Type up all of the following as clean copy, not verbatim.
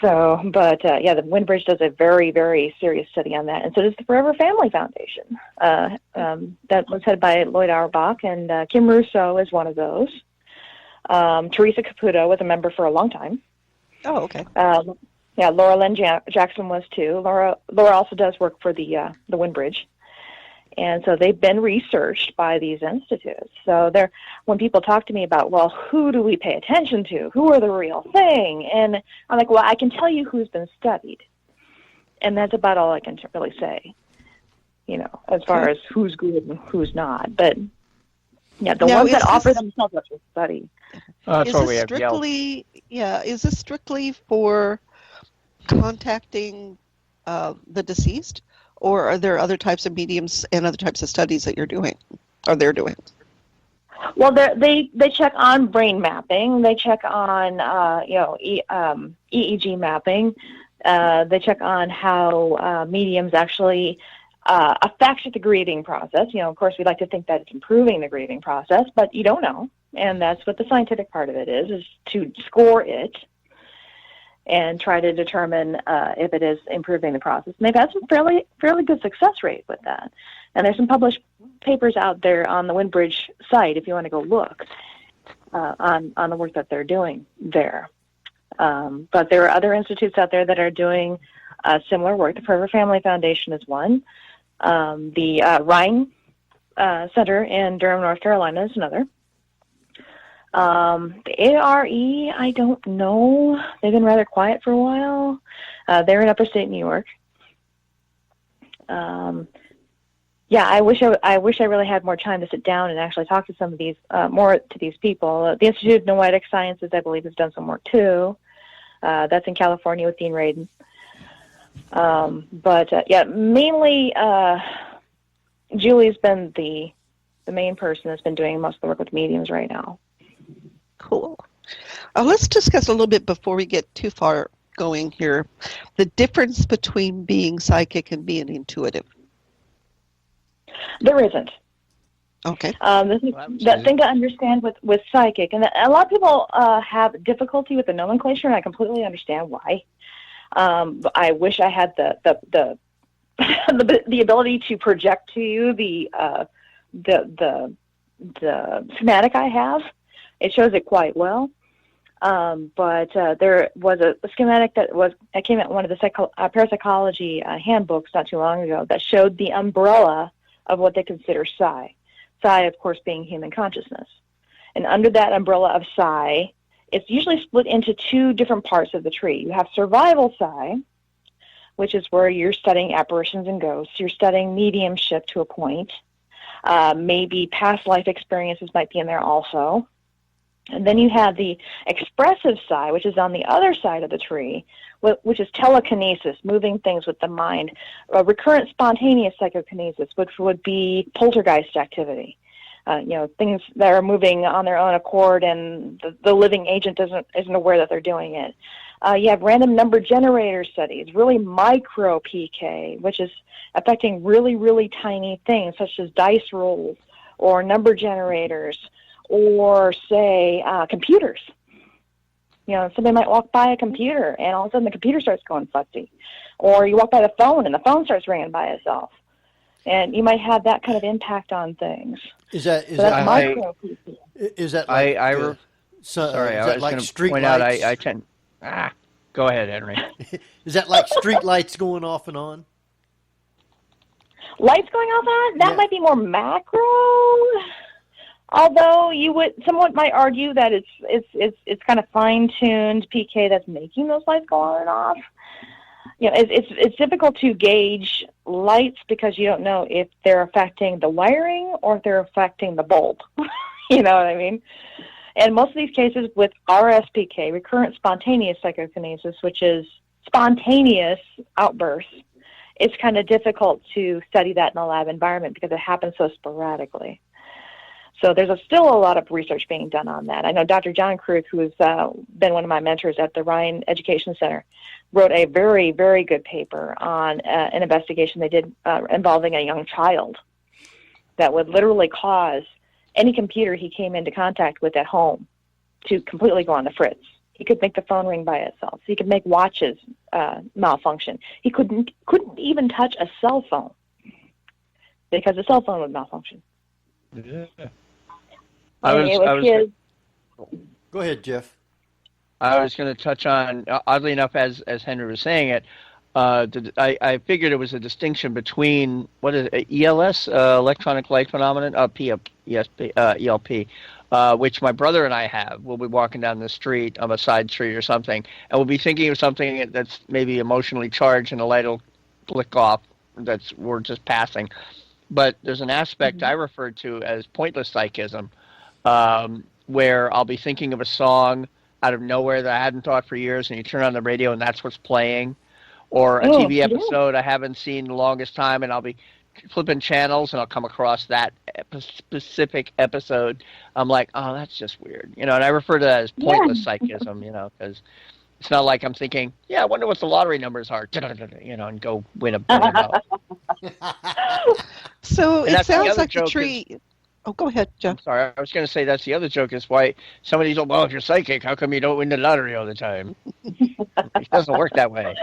So, but the Windbridge does a very, very serious study on that, and so does the Forever Family Foundation. That was headed by Lloyd Auerbach, and Kim Russo is one of those. Teresa Caputo was a member for a long time. Oh, okay. Laura Lynn Jackson was too. Laura also does work for the Windbridge. And so they've been researched by these institutes. So when people talk to me about, well, who do we pay attention to? Who are the real thing? And I'm like, well, I can tell you who's been studied. And that's about all I can really say, as far as who's good and who's not. But, yeah, the ones that offer themselves up to study. That's what we have Is this strictly for contacting the deceased? Or are there other types of mediums and other types of studies that you're doing, or they're doing? Well, they check on brain mapping. They check on EEG mapping. They check on how mediums actually affect the grieving process. Of course, we like to think that it's improving the grieving process, but you don't know, and that's what the scientific part of it is to score it and try to determine if it is improving the process. And they've had some fairly good success rate with that. And there's some published papers out there on the Windbridge site if you want to go look on the work that they're doing there. But there are other institutes out there that are doing similar work. The Forever Family Foundation is one. The Rhine Center in Durham, North Carolina is another. The ARE, I don't know. They've been rather quiet for a while. They're in upstate New York. I wish I really had more time to sit down and actually talk to some of these more to these people. The Institute of Noetic Sciences, I believe, has done some work too. That's in California with Dean Radin. Mainly Julie's been the main person that's been doing most of the work with mediums right now. Cool. Let's discuss a little bit before we get too far going here, the difference between being psychic and being intuitive. There isn't. Okay. The thing to understand with psychic, and a lot of people have difficulty with the nomenclature, and I completely understand why. I wish I had the ability to project to you the schematic I have. It shows it quite well. But there was a schematic that came out in one of the parapsychology handbooks not too long ago that showed the umbrella of what they consider psi. Psi, of course, being human consciousness. And under that umbrella of psi, it's usually split into two different parts of the tree. You have survival psi, which is where you're studying apparitions and ghosts. You're studying mediumship to a point. Maybe past life experiences might be in there also. And then you have the expressive psi, which is on the other side of the tree, which is telekinesis, moving things with the mind. Recurrent spontaneous psychokinesis, which would be poltergeist activity. Things that are moving on their own accord, and the living agent isn't aware that they're doing it. You have random number generator studies, really micro PK, which is affecting really, really tiny things, such as dice rolls or number generators, or say computers. Somebody might walk by a computer and all of a sudden the computer starts going fuzzy. Or you walk by the phone and the phone starts ringing by itself. And you might have that kind of impact on things. Is that micro PK. Is that like I was going to point out I tend... Go ahead, Henry. Is that like street lights going off and on? Lights going off and on? That might be more macro. Although someone might argue that it's kind of fine-tuned PK that's making those lights go on and off. It's difficult to gauge lights because you don't know if they're affecting the wiring or if they're affecting the bulb. You know what I mean? And most of these cases with RSPK, recurrent spontaneous psychokinesis, which is spontaneous outbursts, it's kind of difficult to study that in a lab environment because it happens so sporadically. So there's still a lot of research being done on that. I know Dr. John Kruth, who has been one of my mentors at the Rhine Education Center, wrote a very, very good paper on an investigation they did involving a young child that would literally cause any computer he came into contact with at home to completely go on the fritz. He could make the phone ring by itself. He could make watches malfunction. He couldn't even touch a cell phone because the cell phone would malfunction. Yeah. Go ahead, Geoff. I was going to touch on, oddly enough, as Henry was saying it, I figured it was a distinction between, what is it, ELS, electronic light phenomenon, ELP, which my brother and I have. We'll be walking down the street, on a side street or something, and we'll be thinking of something that's maybe emotionally charged, and the light will flick off. We're just passing. But there's an aspect I refer to as pointless psychism, where I'll be thinking of a song out of nowhere that I hadn't thought for years, and you turn on the radio and that's what's playing, or a TV episode I haven't seen the longest time, and I'll be flipping channels and I'll come across that specific episode. I'm like, oh, that's just weird, and I refer to that as pointless psychism, because it's not like I'm thinking, I wonder what the lottery numbers are, and go win $1 billion. So it sounds like the tree. Oh, go ahead, Geoff. I'm sorry, I was going to say that's the other joke is why somebody's like, well, if you're psychic, how come you don't win the lottery all the time? It doesn't work that way.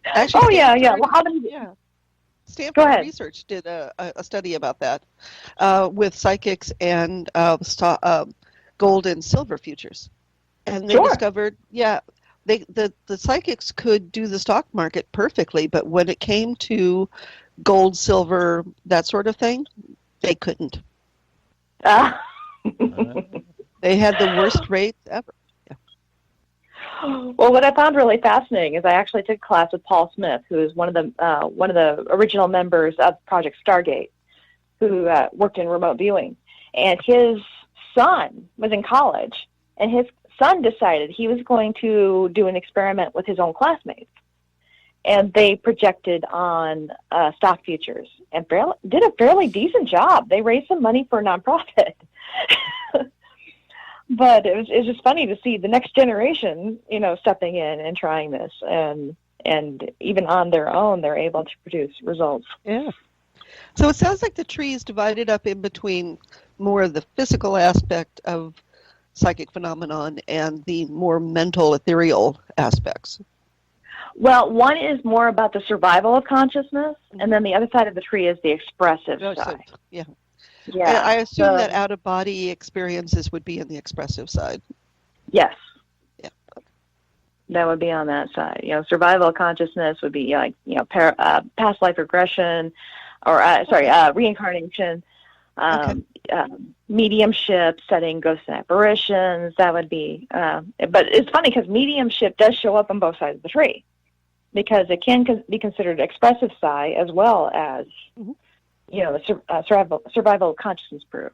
Actually, Well, how many? Stanford Research did a study about that with psychics and gold and silver futures, and they discovered, the psychics could do the stock market perfectly, but when it came to gold, silver, that sort of thing, they couldn't. They had the worst rates ever. Well, what I found really fascinating is I actually took a class with Paul Smith, who is one of the original members of Project Stargate, who worked in remote viewing. And his son was in college, and his son decided he was going to do an experiment with his own classmates. And they projected on stock futures and did a fairly decent job. They raised some money for a nonprofit. But it was just funny to see the next generation, stepping in and trying this, and even on their own, they're able to produce results. Yeah. So it sounds like the tree is divided up in between more of the physical aspect of psychic phenomenon and the more mental, ethereal aspects. Well, one is more about the survival of consciousness, and then the other side of the tree is the expressive side. Yeah. Yeah. I assume that out-of-body experiences would be in the expressive side. Yes. Yeah. That would be on that side. Survival of consciousness would be like, past life regression, or reincarnation, mediumship, studying ghosts and apparitions. That would be. But it's funny because mediumship does show up on both sides of the tree, because it can be considered expressive side as well as. The survival of consciousness proof,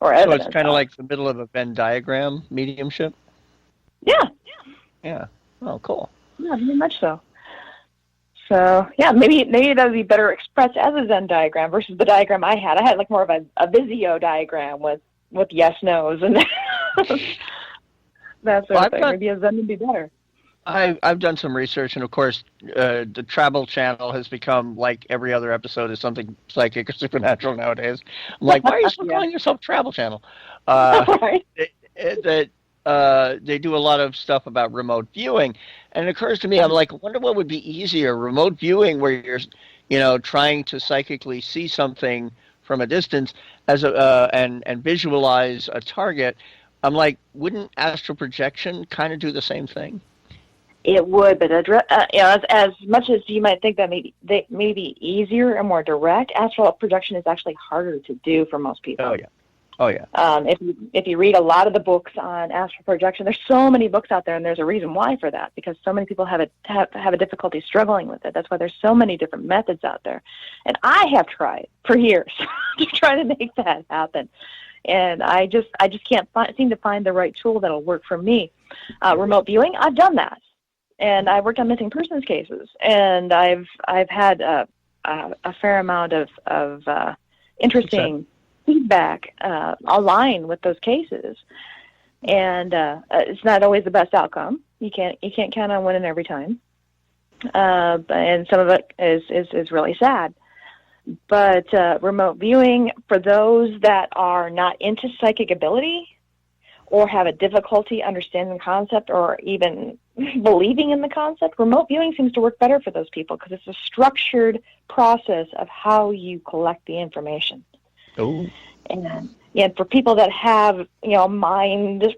or evidence. So it's kind of like the middle of a Venn diagram, mediumship? Yeah. Yeah. Oh, cool. Yeah, very much so. So, maybe that would be better expressed as a Venn diagram versus the diagram I had. I had like more of a Visio diagram with yes, no's, and that sort of thing. Maybe a Venn would be better. I've done some research, and of course, the Travel Channel has become like every other episode is something psychic or supernatural nowadays. I'm like, why are you still calling yourself Travel Channel? Right. They do a lot of stuff about remote viewing, and it occurs to me, I'm like, I wonder what would be easier, remote viewing, where you're, trying to psychically see something from a distance and visualize a target. I'm like, wouldn't astral projection kind of do the same thing? It would, but as much as you might think that may be easier and more direct, astral projection is actually harder to do for most people. Oh yeah. If you read a lot of the books on astral projection, there's so many books out there, and there's a reason why for that, because so many people have a difficulty struggling with it. That's why there's so many different methods out there, and I have tried for years to try to make that happen, and I just can't seem to find the right tool that'll work for me. Remote viewing, I've done that. And I worked on missing persons cases, and I've had a fair amount of interesting feedback aligned with those cases, and it's not always the best outcome. You can't count on winning every time, and some of it is really sad. But remote viewing, for those that are not into psychic ability, or have a difficulty understanding the concept or even believing in the concept, remote viewing seems to work better for those people because it's a structured process of how you collect the information. Oh. And for people that have, mind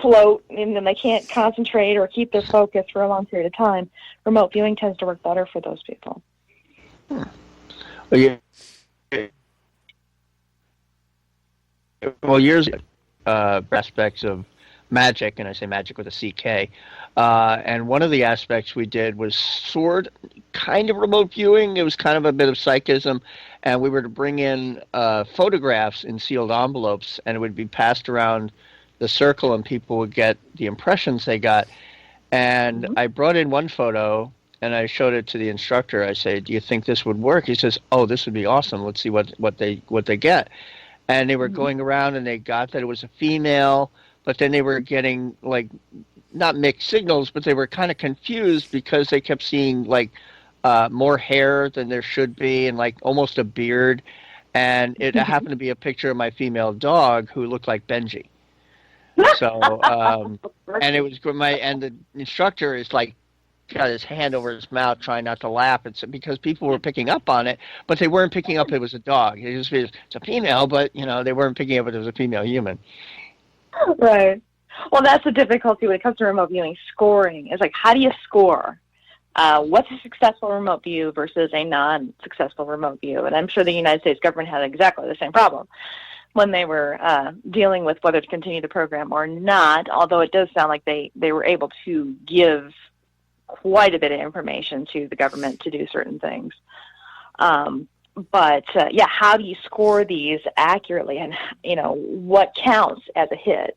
float and then they can't concentrate or keep their focus for a long period of time, remote viewing tends to work better for those people. Yeah. Well, years aspects of magic, and I say magic with a CK, and one of the aspects we did was kind of remote viewing. It was kind of a bit of psychism, and we were to bring in photographs in sealed envelopes, and it would be passed around the circle, and people would get the impressions they got. And I brought in one photo, and I showed it to the instructor. I said, "Do you think this would work?" He says, "Oh, this would be awesome. Let's see what they get." And they were going around, and they got that it was a female, but then they were getting, like, not mixed signals, but they were kind of confused because they kept seeing, like, more hair than there should be and, like, almost a beard. And it happened to be a picture of my female dog who looked like Benji. So, and it was and the instructor is, like, got his hand over his mouth trying not to laugh. It's because people were picking up on it, but they weren't picking up it was a dog. It's a female, but they weren't picking up it was a female human. Right. Well, that's the difficulty when it comes to remote viewing scoring. It's like, how do you score? What's a successful remote view versus a non-successful remote view? And I'm sure the United States government had exactly the same problem when they were dealing with whether to continue the program or not, although it does sound like they were able to give quite a bit of information to the government to do certain things. But how do you score these accurately, and what counts as a hit?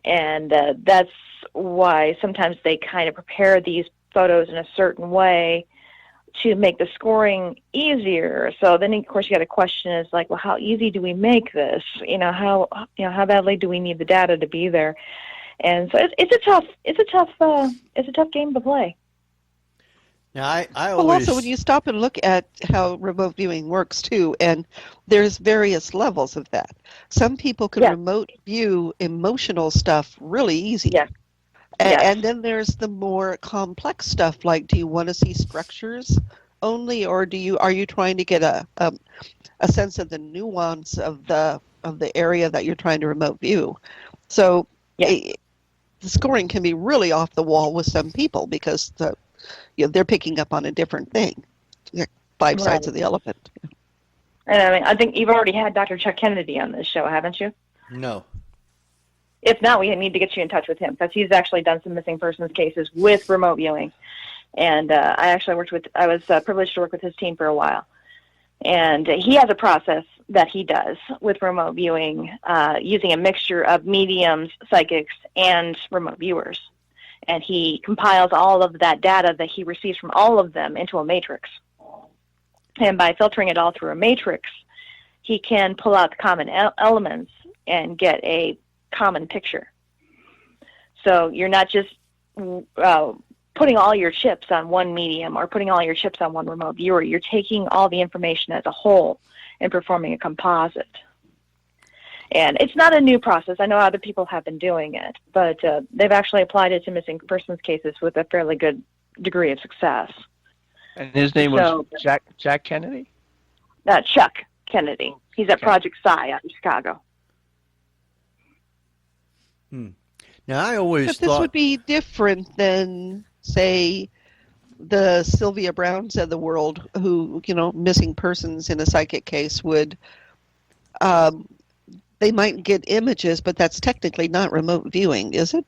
And that's why sometimes they kind of prepare these photos in a certain way to make the scoring easier. So then, of course, you got a question is like, well, how easy do we make this? How badly do we need the data to be there? And so it's a tough game to play. Now, I Well, always... also, when you stop and look at how remote viewing works, too, and there's various levels of that. Some people can remote view emotional stuff really easy. Yeah. And then there's the more complex stuff, like, do you want to see structures only, or are you trying to get a sense of the nuance of the area that you're trying to remote view? So the scoring can be really off the wall with some people because they're picking up on a different thing. Five sides of the elephant. And I think you've already had Dr. Chuck Kennedy on this show, haven't you? No. If not, we need to get you in touch with him because he's actually done some missing persons cases with remote viewing. And I was privileged to work with his team for a while. And he has a process that he does with remote viewing using a mixture of mediums, psychics, and remote viewers. And he compiles all of that data that he receives from all of them into a matrix. And by filtering it all through a matrix, he can pull out the common elements and get a common picture. So you're not just putting all your chips on one medium or putting all your chips on one remote viewer. You're taking all the information as a whole and performing a composite. And it's not a new process. I know other people have been doing it, but they've actually applied it to missing persons cases with a fairly good degree of success. And his name was Jack Kennedy? Chuck Kennedy. He's at Project Psi out in Chicago. Now, I always But thought... this would be different than, say, the Sylvia Browns of the world who, missing persons in a psychic case would... they might get images, but that's technically not remote viewing, is it?